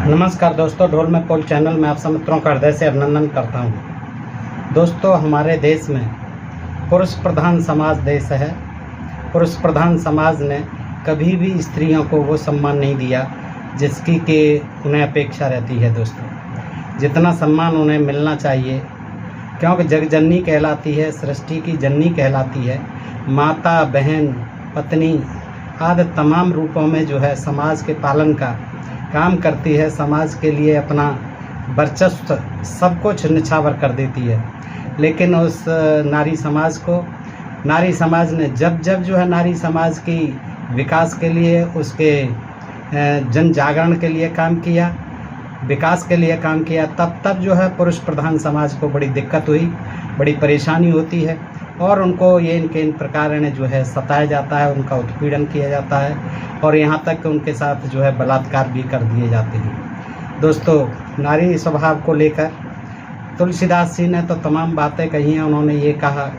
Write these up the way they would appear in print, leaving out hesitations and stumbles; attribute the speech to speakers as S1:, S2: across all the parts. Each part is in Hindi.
S1: नमस्कार दोस्तों, ढोल में पोल चैनल में आप सब मित्रों का हृदय से अभिनंदन करता हूं। दोस्तों, हमारे देश में पुरुष प्रधान समाज देश है। पुरुष प्रधान समाज ने कभी भी स्त्रियों को वो सम्मान नहीं दिया जिसकी कि उन्हें अपेक्षा रहती है। दोस्तों, जितना सम्मान उन्हें मिलना चाहिए, क्योंकि जगजननी कहलाती है, सृष्टि की जननी कहलाती है, माता, बहन, पत्नी आदि तमाम रूपों में जो है समाज के पालन का काम करती है। समाज के लिए अपना वर्चस्व सब कुछ निछावर कर देती है। लेकिन उस नारी समाज ने जब जो है नारी समाज की विकास के लिए, उसके जन जागरण के लिए काम किया, विकास के लिए काम किया, तब जो है पुरुष प्रधान समाज को बड़ी दिक्कत हुई, बड़ी परेशानी होती है और उनको इन प्रकार ने जो है सताया जाता है, उनका उत्पीड़न किया जाता है और यहाँ तक कि उनके साथ जो है बलात्कार भी कर दिए जाते हैं। दोस्तों, नारी स्वभाव को लेकर तुलसीदास जी ने तो तमाम बातें कही हैं। उन्होंने ये कहा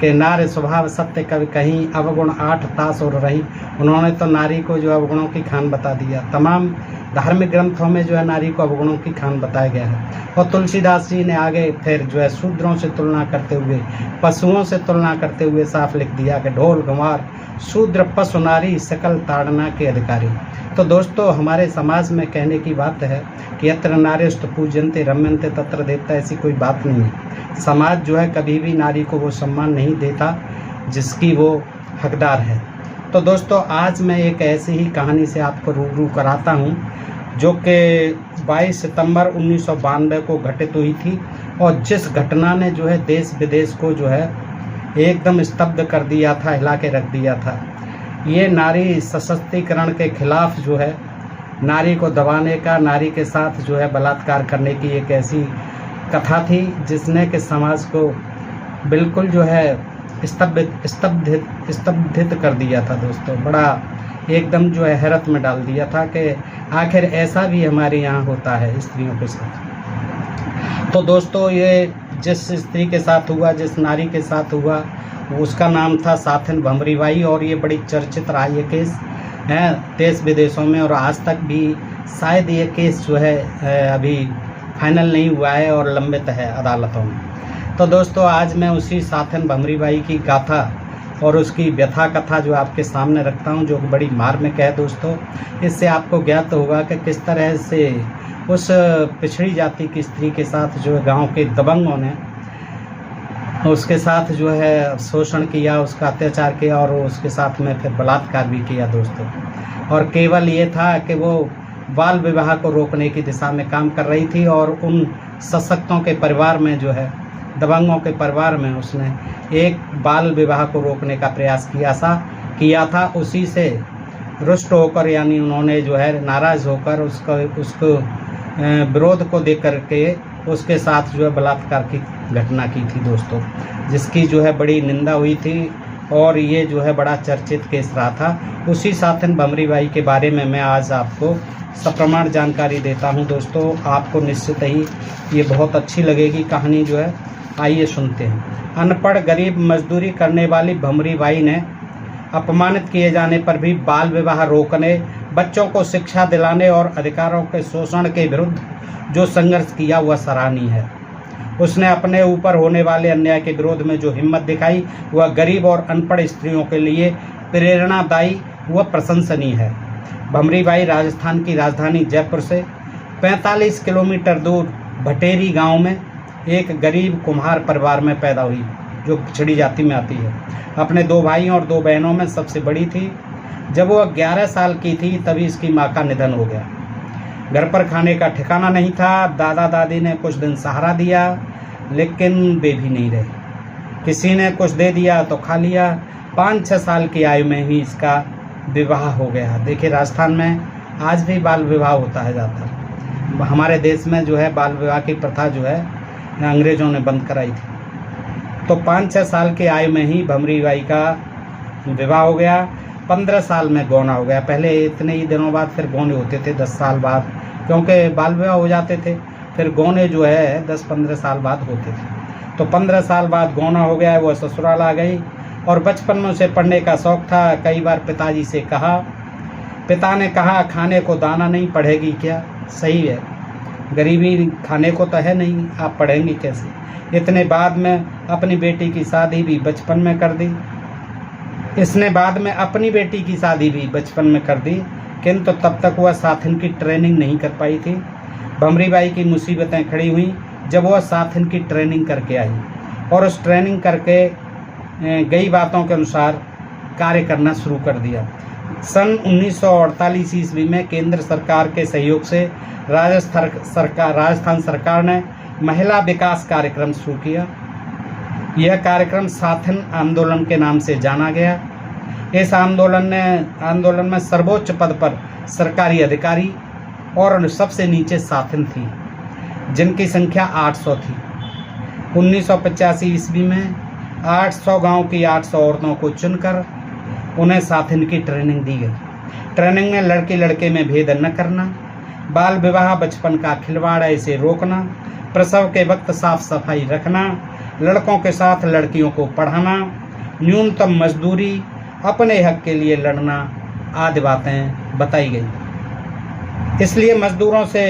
S1: कि नारी स्वभाव सत्य कवि कहीं, अवगुण 8 तास और रही। उन्होंने तो नारी को जो अवगुणों की खान बता दिया। तमाम धार्मिक ग्रंथों में जो है नारी को अवगुणों की खान बताया गया है। और तुलसीदास जी ने आगे फिर जो है शूद्रों से तुलना करते हुए, पशुओं से तुलना करते हुए साफ लिख दिया कि ढोल गंवार शूद्र पशु नारी सकल ताड़ना के अधिकारी। तो दोस्तों, हमारे समाज में कहने की बात है कि यत्र नार्यस्तु पूज्यन्ते रम्यन्ते तत्र देवता, ऐसी कोई बात नहीं है। समाज जो है कभी भी नारी को वो सम्मान नहीं देता जिसकी वो हकदार है। तो दोस्तों, आज मैं एक ऐसी ही कहानी से आपको रूबरू कराता हूँ जो कि 22 सितंबर 1992 को घटित हुई थी और जिस घटना ने जो है देश विदेश को जो है एकदम स्तब्ध कर दिया था, हिला के रख दिया था। ये नारी सशक्तिकरण के खिलाफ जो है नारी को दबाने का, नारी के साथ जो है बलात्कार करने की एक ऐसी कथा थी जिसने कि समाज को बिल्कुल जो है स्तब्धित कर दिया था। दोस्तों, बड़ा एकदम जो है हैरत में डाल दिया था कि आखिर ऐसा भी हमारे यहाँ होता है स्त्रियों के साथ। तो दोस्तों, ये जिस स्त्री के साथ हुआ, जिस नारी के साथ हुआ, उसका नाम था साथिन भंवरीबाई और ये बड़ी चर्चित रहा ये केस है देश विदेशों में। और आज तक भी शायद ये केस जो है अभी फाइनल नहीं हुआ है और लंबित है अदालतों में। तो दोस्तों, आज मैं उसी साथिन भंवरीबाई की गाथा और उसकी व्यथा कथा जो आपके सामने रखता हूँ, जो बड़ी मार्मिक है। दोस्तों, इससे आपको ज्ञात होगा कि किस तरह से उस पिछड़ी जाति की स्त्री के साथ जो है गांव के दबंगों ने उसके साथ जो है शोषण किया, उसका अत्याचार किया और उसके साथ में फिर बलात्कार भी किया। दोस्तों, और केवल ये था कि वो बाल विवाह को रोकने की दिशा में काम कर रही थी और उन सशक्तों के परिवार में जो है, दबंगों के परिवार में उसने एक बाल विवाह को रोकने का प्रयास किया था। उसी से रुष्ट होकर, यानी उन्होंने जो है नाराज़ होकर उसको विरोध को देख करके उसके साथ जो है बलात्कार की घटना की थी। दोस्तों, जिसकी जो है बड़ी निंदा हुई थी और ये जो है बड़ा चर्चित केस रहा था। उसी साथिन भंवरीबाई के बारे में मैं आज आपको सप्रमाण जानकारी देता हूं। दोस्तों, आपको निश्चित ही ये बहुत अच्छी लगेगी कहानी जो है। आइए सुनते हैं। अनपढ़ गरीब मजदूरी करने वाली भंवरीबाई ने अपमानित किए जाने पर भी बाल विवाह रोकने, बच्चों को शिक्षा दिलाने और अधिकारों के शोषण के विरुद्ध जो संघर्ष किया वह सराहनीय है। उसने अपने ऊपर होने वाले अन्याय के विरोध में जो हिम्मत दिखाई वह गरीब और अनपढ़ स्त्रियों के लिए प्रेरणादायी व प्रशंसनीय है। भंवरीबाई राजस्थान की राजधानी जयपुर से 45 किलोमीटर दूर भटेरी गांव में एक गरीब कुम्हार परिवार में पैदा हुई, जो पिछड़ी जाति में आती है। अपने 2 भाइयों और 2 बहनों में सबसे बड़ी थी। जब वह 11 साल की थी तभी इसकी माँ का निधन हो गया। घर पर खाने का ठिकाना नहीं था। दादा दादी ने कुछ दिन सहारा दिया लेकिन वे भी नहीं रहे। किसी ने कुछ दे दिया तो खा लिया। 5-6 साल की आयु में ही इसका विवाह हो गया। देखिए, राजस्थान में आज भी बाल विवाह होता है ज़्यादातर। हमारे देश में जो है बाल विवाह की प्रथा जो है अंग्रेज़ों ने बंद कराई थी। तो 5-6 साल की आयु में ही भंवरीबाई का विवाह हो गया। 15 साल में गौना हो गया। पहले इतने ही दिनों बाद फिर गौने होते थे, 10 साल बाद, क्योंकि बाल विवाह हो जाते थे। फिर गौने जो है 10-15 साल बाद होते थे। तो 15 साल बाद गौना हो गया, वो ससुराल आ गई और बचपन में उसे पढ़ने का शौक़ था। कई बार पिताजी से कहा, पिता ने कहा खाने को दाना नहीं, पढ़ेगी क्या। सही है, गरीबी खाने को तो है नहीं, आप पढ़ेंगे कैसे। इतने बाद में अपनी बेटी की शादी भी बचपन में कर दी, इसने बाद में अपनी बेटी की शादी भी बचपन में कर दी, किंतु तब तक वह साथिन की ट्रेनिंग नहीं कर पाई थी। भंवरी बाई की मुसीबतें खड़ी हुई जब वह साथिन की ट्रेनिंग करके आई और उस ट्रेनिंग करके गई बातों के अनुसार कार्य करना शुरू कर दिया। सन 1948 ईस्वी में केंद्र सरकार के सहयोग से राजस्थान सरकार ने महिला विकास कार्यक्रम शुरू किया। यह कार्यक्रम साथिन आंदोलन के नाम से जाना गया। इस आंदोलन में सर्वोच्च पद पर सरकारी अधिकारी और सबसे नीचे साथिन थी, जिनकी संख्या 800 थी। 1985 ईस्वी में 800 गांव की 800 औरतों को चुनकर उन्हें साथिन की ट्रेनिंग दी गई। ट्रेनिंग में लड़के लड़के में भेद न करना, बाल विवाह बचपन का खिलवाड़ इसे रोकना, प्रसव के वक्त साफ सफाई रखना, लड़कों के साथ लड़कियों को पढ़ाना, न्यूनतम मजदूरी, अपने हक के लिए लड़ना आदि बातें बताई गई। इसलिए मजदूरों से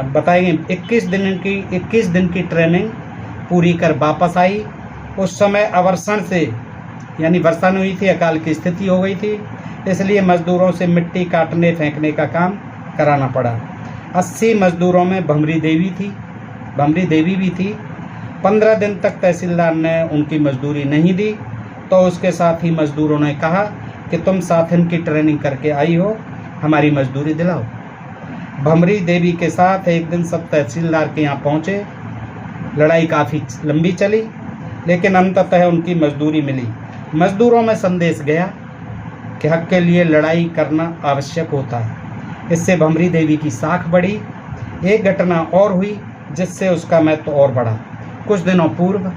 S1: बताई गई 21 दिन की ट्रेनिंग पूरी कर वापस आई। उस समय अवर्षण से यानी वर्षा नहीं हुई थी, अकाल की स्थिति हो गई थी, इसलिए मजदूरों से मिट्टी काटने फेंकने का काम कराना पड़ा। 80 मजदूरों में भंवरी देवी भी थी। 15 दिन तक तहसीलदार ने उनकी मजदूरी नहीं दी, तो उसके साथ ही मजदूरों ने कहा कि तुम साथिन की ट्रेनिंग करके आई हो, हमारी मजदूरी दिलाओ। भंवरी देवी के साथ एक दिन सब तहसीलदार के यहाँ पहुँचे। लड़ाई काफ़ी लंबी चली, लेकिन अंततः उनकी मजदूरी मिली। मजदूरों में संदेश गया कि हक के लिए लड़ाई करना आवश्यक होता है। इससे भंवरी देवी की साख बढ़ी। एक घटना और हुई जिससे उसका महत्व और बढ़ा। कुछ दिनों पूर्व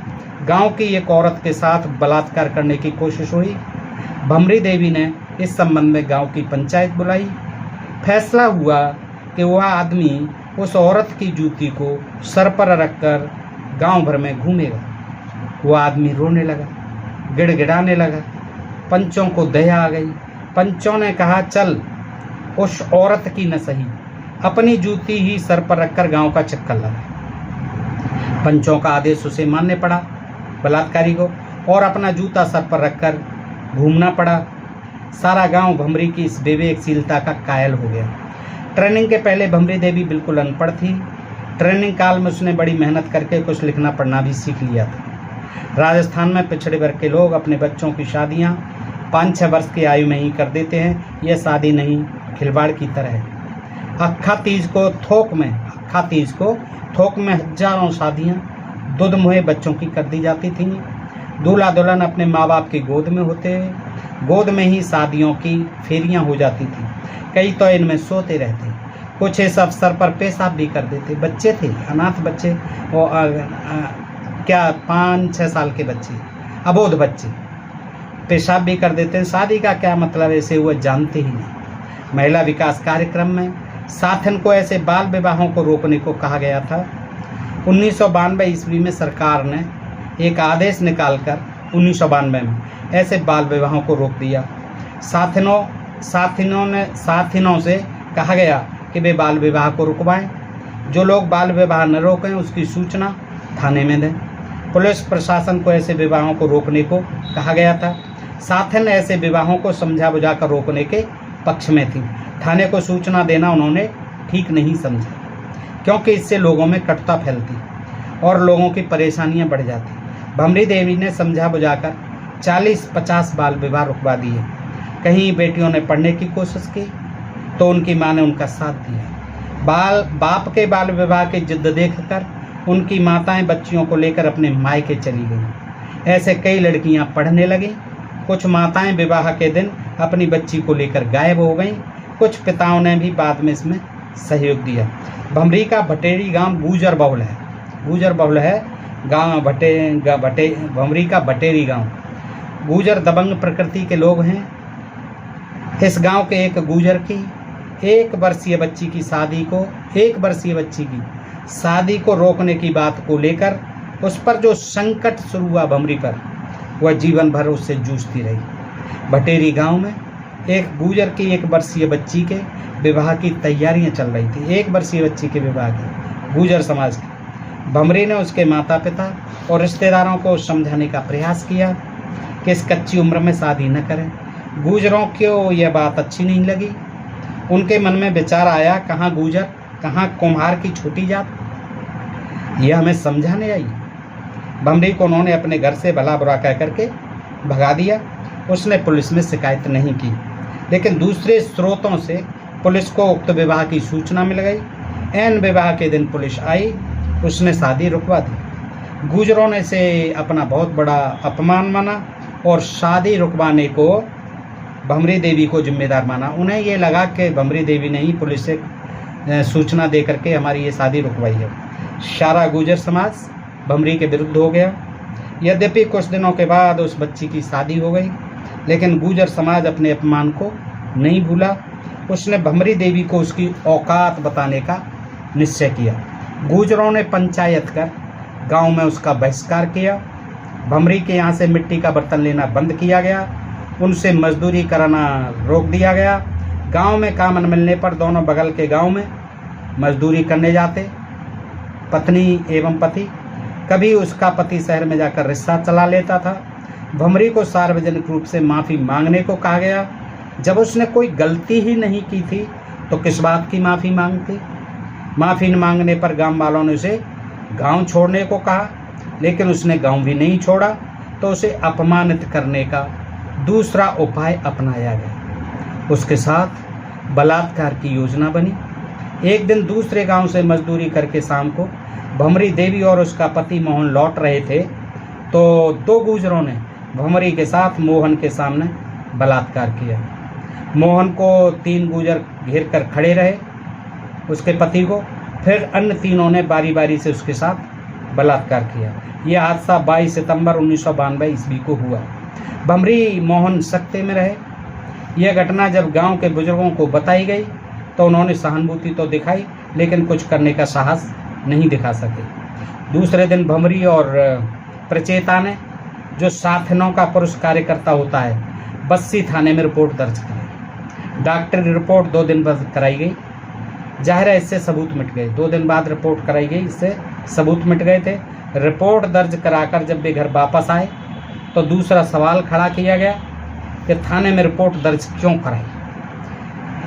S1: गांव की एक औरत के साथ बलात्कार करने की कोशिश हुई। भंवरी देवी ने इस संबंध में गांव की पंचायत बुलाई। फैसला हुआ कि वह आदमी उस औरत की जूती को सर पर रखकर गांव भर में घूमेगा। वह आदमी रोने लगा, गिड़गिड़ाने लगा। पंचों को दया आ गई। पंचों ने कहा, चल उस औरत की न सही, अपनी जूती ही सर पर रखकर गांव का चक्कर लगा। पंचों का आदेश उसे मानने पड़ा, बलात्कारी को, और अपना जूता सर पर रखकर घूमना पड़ा। सारा गांव भंवरी की इस विवेकशीलता का कायल हो गया। ट्रेनिंग के पहले भंवरी देवी बिल्कुल अनपढ़ थी। ट्रेनिंग काल में उसने बड़ी मेहनत करके कुछ लिखना पढ़ना भी सीख लिया था। राजस्थान में पिछड़े वर्ग के लोग अपने बच्चों की शादियां 5-6 वर्ष की आयु में ही कर देते हैं। यह शादी नहीं, खिलवाड़ की तरह है। अक्खा तीज को थोक में हजारों शादियां दूध मुहे बच्चों की कर दी जाती थीं। दूल्हा दुल्हन अपने माँ बाप की गोद में होते, गोद में ही शादियों की फेरियां हो जाती थी। कई तो इनमें सोते रहते, कुछ इस अवसर पर पेशाब भी कर देते। बच्चे थे, अनाथ बच्चे, वो 5-6 साल के बच्चे, अबोध बच्चे पेशाब भी कर देते हैं। शादी का क्या मतलब ऐसे हुआ जानते ही नहीं। महिला विकास कार्यक्रम में साथिन को ऐसे बाल विवाहों को रोकने को कहा गया था। 1992 ईस्वी में सरकार ने एक आदेश निकालकर 1992 में ऐसे बाल विवाहों को रोक दिया। साथिनों से कहा गया कि वे बाल विवाह को रुकवाएं। जो लोग बाल विवाह न रोकें उसकी सूचना थाने में दें। पुलिस प्रशासन को ऐसे विवाहों को रोकने को कहा गया था। साथिन ऐसे विवाहों को समझा बुझाकर रोकने के पक्ष में थी। थाने को सूचना देना उन्होंने ठीक नहीं समझा, क्योंकि इससे लोगों में कटुता फैलती और लोगों की परेशानियां बढ़ जाती। भंवरी देवी ने समझा बुझाकर 40-50 बाल विवाह रुकवा दिए। कहीं बेटियों ने पढ़ने की कोशिश की तो उनकी मां ने उनका साथ दिया। बाप के बाल विवाह की जिद देखकर उनकी माताएं बच्चियों को लेकर अपने मायके चली गईं। ऐसे कई लड़कियां पढ़ने लगीं। कुछ माताएं विवाह के दिन अपनी बच्ची को लेकर गायब हो गईं। कुछ पिताओं ने भी बाद में इसमें सहयोग दिया। भंवरी का भटेरी गांव गुजर बहुल है गांव भंवरी का भटेरी गांव। गुजर दबंग प्रकृति के लोग हैं। इस गांव के एक गुजर की 1 वर्षीय बच्ची की शादी को रोकने की बात को लेकर उस पर जो संकट शुरू हुआ भंवरी पर, वह जीवन भर उससे जूझती रही। भटेरी गांव में एक गुजर की 1 वर्षीय बच्ची के विवाह की तैयारियां चल रही थी। 1 वर्षीय बच्ची के विवाह की, गुजर समाज की। भमरी ने उसके माता पिता और रिश्तेदारों को समझाने का प्रयास किया कि इस कच्ची उम्र में शादी न करें। गुजरों को यह बात अच्छी नहीं लगी। उनके मन में विचार आया, कहाँ गुजर, कहाँ कुम्हार की छोटी जात, यह हमें समझाने आई। भमरी को उन्होंने अपने घर से भला बुरा कह करके भगा दिया। उसने पुलिस में शिकायत नहीं की, लेकिन दूसरे स्रोतों से पुलिस को उक्त विवाह की सूचना मिल गई। ऐन विवाह के दिन पुलिस आई, उसने शादी रुकवा दी। गुजरों ने इसे अपना बहुत बड़ा अपमान माना और शादी रुकवाने को भमरी देवी को जिम्मेदार माना। उन्हें ये लगा कि भमरी देवी ने ही पुलिस से सूचना दे करके हमारी ये शादी रुकवाई है। सारा गुजर समाज भमरी के विरुद्ध हो गया। यद्यपि कुछ दिनों के बाद उस बच्ची की शादी हो गई, लेकिन गुजर समाज अपने अपमान को नहीं भूला। उसने भमरी देवी को उसकी औकात बताने का निश्चय किया। गुजरों ने पंचायत कर गांव में उसका बहिष्कार किया। भमरी के यहाँ से मिट्टी का बर्तन लेना बंद किया गया। उनसे मजदूरी कराना रोक दिया गया। गांव में काम न मिलने पर दोनों बगल के गांव में मजदूरी करने जाते, पत्नी एवं पति। कभी उसका पति शहर में जाकर रिक्शा चला लेता था। भमरी को सार्वजनिक रूप से माफ़ी मांगने को कहा गया। जब उसने कोई गलती ही नहीं की थी तो किस बात की माफ़ी मांगती। माफ़ी न मांगने पर गांव वालों ने उसे गांव छोड़ने को कहा, लेकिन उसने गांव भी नहीं छोड़ा। तो उसे अपमानित करने का दूसरा उपाय अपनाया गया। उसके साथ बलात्कार की योजना बनी। एक दिन दूसरे गांव से मजदूरी करके शाम को भमरी देवी और उसका पति मोहन लौट रहे थे तो 2 गुजरों ने भमरी के साथ मोहन के सामने बलात्कार किया। मोहन को 3 गुजर घेर कर खड़े रहे, उसके पति को। फिर अन्य तीनों ने बारी बारी से उसके साथ बलात्कार किया। यह हादसा 22 सितंबर 1992 ईस्वी को हुआ। भमरी मोहन सख्ते में रहे। यह घटना जब गांव के बुजुर्गों को बताई गई तो उन्होंने सहानुभूति तो दिखाई, लेकिन कुछ करने का साहस नहीं दिखा सके। दूसरे दिन भमरी और प्रचेता ने, जो साथिनों का पुरुष कार्यकर्ता होता है, बस्सी थाने में रिपोर्ट दर्ज कराई। डॉक्टरी रिपोर्ट 2 दिन बाद कराई गई। जाहिर है इससे सबूत मिट गए। 2 दिन बाद रिपोर्ट कराई गई, इससे सबूत मिट गए थे। रिपोर्ट दर्ज कराकर जब वे घर वापस आए तो दूसरा सवाल खड़ा किया गया कि थाने में रिपोर्ट दर्ज क्यों कराई।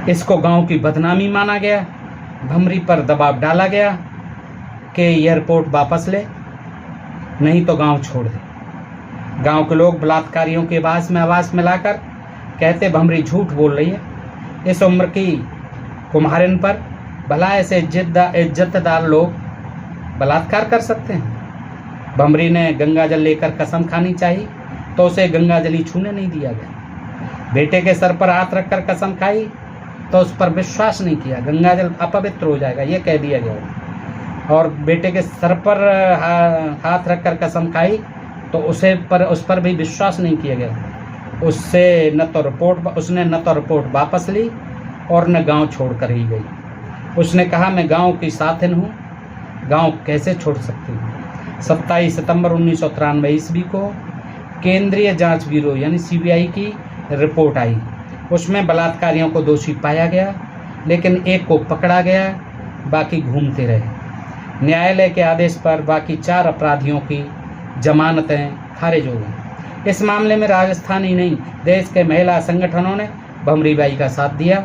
S1: इसको गांव की बदनामी माना गया। भमरी पर दबाव डाला गया कि यह रिपोर्ट वापस ले, नहीं तो गांव छोड़ दे। गांव के लोग बलात्कारियों के आवाज़ मिलाकर कहते भमरी झूठ बोल रही है। इस उम्र की कुम्हारिन पर भला ऐसे इज्जतदार लोग बलात्कार कर सकते हैं। भमरी ने गंगा जल लेकर कसम खानी चाहिए तो उसे गंगा जल ही छूने नहीं दिया गया। बेटे के सर पर हाथ रखकर कसम खाई तो उस पर विश्वास नहीं किया, गंगा जल अपवित्र हो जाएगा, ये कह दिया गया। और बेटे के सर पर हाथ रखकर कसम खाई तो उस पर भी विश्वास नहीं किया गया। उसने न तो रिपोर्ट वापस ली और न गांव छोड़कर ही गई। उसने कहा मैं गांव की साथिन हूँ, गांव कैसे छोड़ सकती हूँ। 27 सितंबर 1993 ईस्वी को केंद्रीय जांच ब्यूरो यानी CBI की रिपोर्ट आई। उसमें बलात्कारियों को दोषी पाया गया, लेकिन एक को पकड़ा गया, बाकी घूमते रहे। न्यायालय के आदेश पर बाकी 4 अपराधियों की जमानतें खारिज हो गई। इस मामले में राजस्थान ही नहीं, देश के महिला संगठनों ने भमरी बाई का साथ दिया।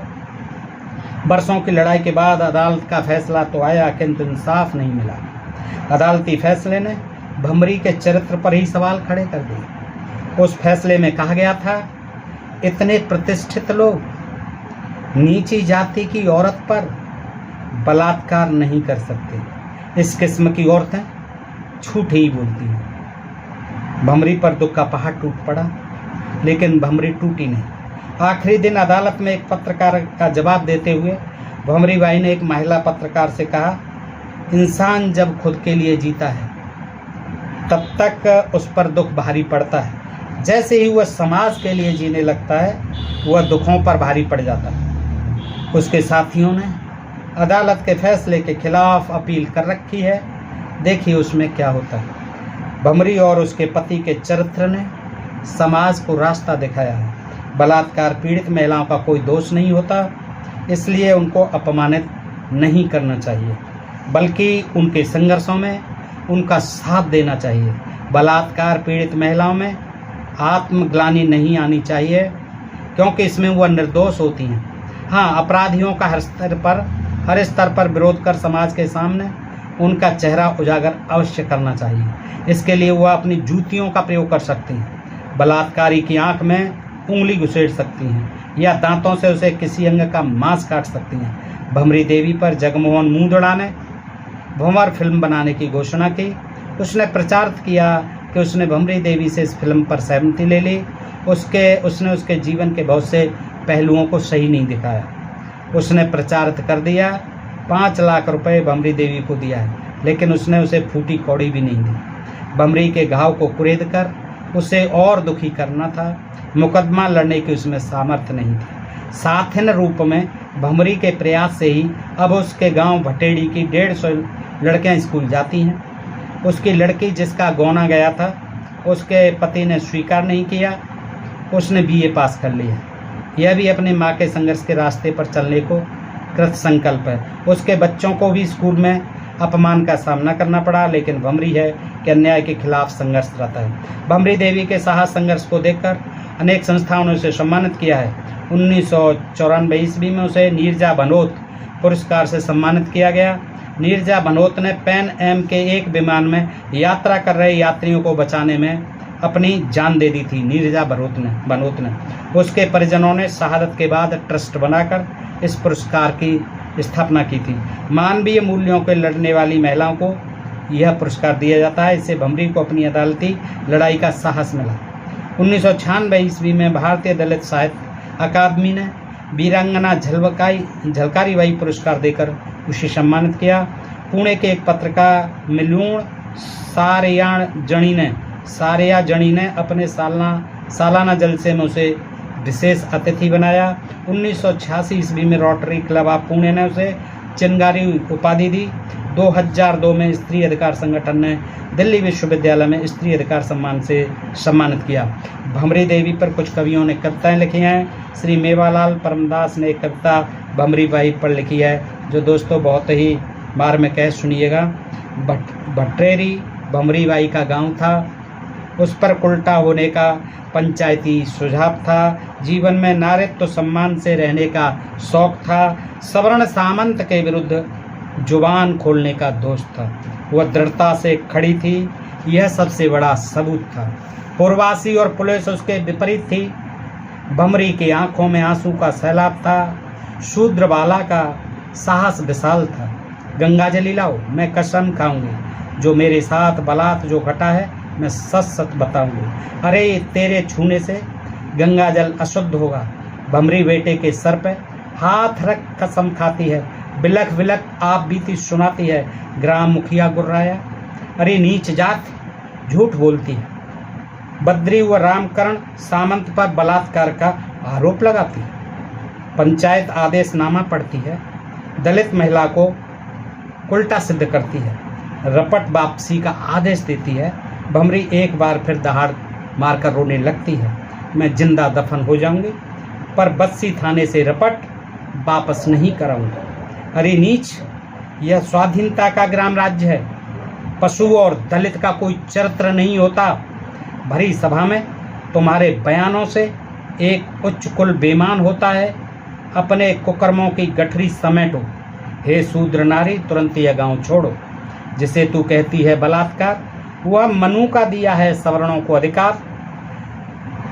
S1: बरसों की लड़ाई के बाद अदालत का फैसला तो आया, किंतु इंसाफ नहीं मिला। अदालती फैसले ने भमरी के चरित्र पर ही सवाल खड़े कर दिए। उस फैसले में कहा गया था, इतने प्रतिष्ठित लोग नीची जाति की औरत पर बलात्कार नहीं कर सकते। इस किस्म की औरतें झूठ ही बोलती हैं। भमरी पर दुख का पहाड़ टूट पड़ा, लेकिन भमरी टूटी नहीं। आखिरी दिन अदालत में एक पत्रकार का जवाब देते हुए भमरी बाई ने एक महिला पत्रकार से कहा, इंसान जब खुद के लिए जीता है तब तक उस पर दुख भारी पड़ता है। जैसे ही वह समाज के लिए जीने लगता है वह दुखों पर भारी पड़ जाता है। उसके साथियों ने अदालत के फैसले के खिलाफ अपील कर रखी है। देखिए उसमें क्या होता है। भमरी और उसके पति के चरित्र ने समाज को रास्ता दिखाया है। बलात्कार पीड़ित महिलाओं का कोई दोष नहीं होता, इसलिए उनको अपमानित नहीं करना चाहिए, बल्कि उनके संघर्षों में उनका साथ देना चाहिए। बलात्कार पीड़ित महिलाओं में आत्मग्लानि नहीं आनी चाहिए, क्योंकि इसमें वह निर्दोष होती हैं। हाँ, अपराधियों का हर स्तर पर विरोध कर समाज के सामने उनका चेहरा उजागर अवश्य करना चाहिए। इसके लिए वह अपनी जूतियों का प्रयोग कर सकती हैं, बलात्कारी की आंख में उंगली घुसेड़ सकती हैं या दांतों से उसे किसी अंग का मांस काट सकती हैं। भंवरी देवी पर जगमोहन मुंदड़ा ने भंवर फिल्म बनाने की घोषणा की। उसने प्रचार किया कि उसने भंवरी देवी से इस फिल्म पर सहमति ले ली। उसने उसके जीवन के बहुत से पहलुओं को सही नहीं दिखाया। उसने प्रचारित कर दिया, 5 लाख रुपए भंवरी देवी को दिया है, लेकिन उसने उसे फूटी कौड़ी भी नहीं दी। भंवरी के घाव को कुरेद कर उसे और दुखी करना था। मुकदमा लड़ने की उसमें सामर्थ्य नहीं थी। साथिन रूप में भंवरी के प्रयास से ही अब उसके गांव भटेड़ी की 150 लड़कियां स्कूल जाती हैं। उसकी लड़की जिसका गौना गया था, उसके पति ने स्वीकार नहीं किया। उसने BA पास कर लिया। यह भी अपनी माँ के संघर्ष के रास्ते पर चलने को कृत संकल्प है। उसके बच्चों को भी स्कूल में अपमान का सामना करना पड़ा, लेकिन भंवरी है कि अन्याय के खिलाफ संघर्षरत है। भंवरी देवी के साहस संघर्ष को देखकर अनेक संस्थाओं ने उसे सम्मानित किया है। 1994 ईस्वी में उसे नीरजा भनोत पुरस्कार से सम्मानित किया गया। नीरजा भनोत ने पैन एम के एक विमान में यात्रा कर रहे यात्रियों को बचाने में अपनी जान दे दी थी। नीरजा भनोत ने उसके परिजनों ने शहादत के बाद ट्रस्ट बनाकर इस पुरस्कार की स्थापना की थी। मानवीय मूल्यों के लड़ने वाली महिलाओं को यह पुरस्कार दिया जाता है। इससे भंवरी को अपनी अदालती लड़ाई का साहस मिला। 1996 ईस्वी में भारतीय दलित साहित्य अकादमी ने वीरांगना झलकारी बाई पुरस्कार देकर उसे सम्मानित किया। पुणे के एक पत्रकार मिलूण सारिया जणी ने अपने सालाना जलसे में उसे विशेष अतिथि बनाया। 1986 ईस्वी में रोटरी क्लब ऑफ पुणे ने उसे चिंगारी उपाधि दी। 2002 में स्त्री अधिकार संगठन ने दिल्ली विश्वविद्यालय में स्त्री अधिकार सम्मान से सम्मानित किया। भंवरी देवी पर कुछ कवियों ने कविताएं लिखी हैं। श्री मेवालाल परमदास ने एक कविता भंवरी बाई पर लिखी है, जो दोस्तों बहुत ही बार में कह सुनिएगा। भट्टेरी भंवरी बाई का गांव था, उस पर उल्टा होने का पंचायती सुझाव था। जीवन में नारित्व सम्मान से रहने का शौक था। सवर्ण सामंत के विरुद्ध जुबान खोलने का दोष था। वह दृढ़ता से खड़ी थी, यह सबसे बड़ा सबूत था। पूर्वासी और पुलिस उसके विपरीत थी। भंवरी की आंखों में आंसू का सैलाब था। शूद्र बाला का साहस विशाल था। गंगा जली लाओ, मैं कसम खाऊंगी, जो मेरे साथ बलात् जो घटा है मैं सच सच बताऊंगी। अरे तेरे छूने से गंगा जल अशुद्ध होगा। भंवरी बेटे के सर पे हाथ रख कसम खाती है। बिलख बिलख आप बीती सुनाती है। ग्राम मुखिया गुर्राया, अरे नीच जात झूठ बोलती है। बद्री व रामकरण सामंत पर बलात्कार का आरोप लगाती है। पंचायत आदेशनामा पढ़ती है। दलित महिला को उल्टा सिद्ध करती है। रपट वापसी का आदेश देती है। भंवरी एक बार फिर दहाड़ मारकर रोने लगती है, मैं जिंदा दफन हो जाऊंगी, पर बस्सी थाने से रपट वापस नहीं कराऊंगी। अरे नीच, यह स्वाधीनता का ग्राम राज्य है। पशु और दलित का कोई चरित्र नहीं होता। भरी सभा में तुम्हारे बयानों से एक उच्च कुल बेमान होता है। अपने कुकर्मों की गठरी समेटो। हे शूद्र नारी, तुरंत यह गांव छोड़ो। जिसे तू कहती है बलात्कार, वह मनु का दिया है सवर्णों को अधिकार।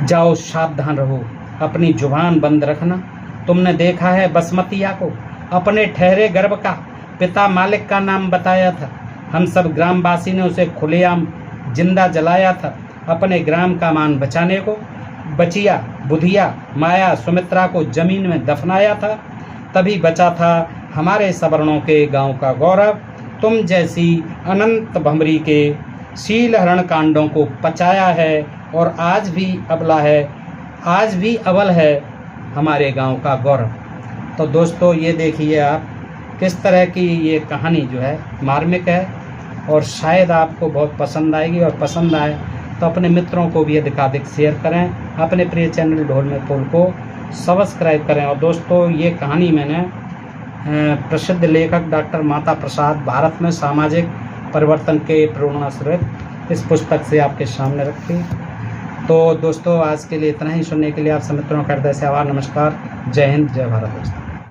S1: जाओ, सावधान रहो, अपनी जुबान बंद रखना। तुमने देखा है बसमतिया को, अपने ठहरे गर्भ का पिता मालिक का नाम बताया था। हम सब ग्रामवासी ने उसे खुलेआम जिंदा जलाया था। अपने ग्राम का मान बचाने को बचिया, बुधिया, माया, सुमित्रा को जमीन में दफनाया था। तभी बचा था हमारे सवर्णों के गांव का गौरव। तुम जैसी अनंत भंवरी के शीलहरण कांडों को पचाया है और आज भी अबल है हमारे गांव का गौरव। तो दोस्तों, ये देखिए आप किस तरह की ये कहानी जो है मार्मिक है, और शायद आपको बहुत पसंद आएगी, और पसंद आए तो अपने मित्रों को भी अधिकाधिक शेयर करें। अपने प्रिय चैनल ढोल में फूल को सब्सक्राइब करें। और दोस्तों ये कहानी मैंने प्रसिद्ध लेखक डॉक्टर माता प्रसाद भारत में सामाजिक परिवर्तन के प्रेरणा स्रोत इस पुस्तक से आपके सामने रखी। तो दोस्तों आज के लिए इतना ही। सुनने के लिए आप सभी मित्रों का हृदय से आभार। नमस्कार, जय हिंद, जय भारत दोस्तों।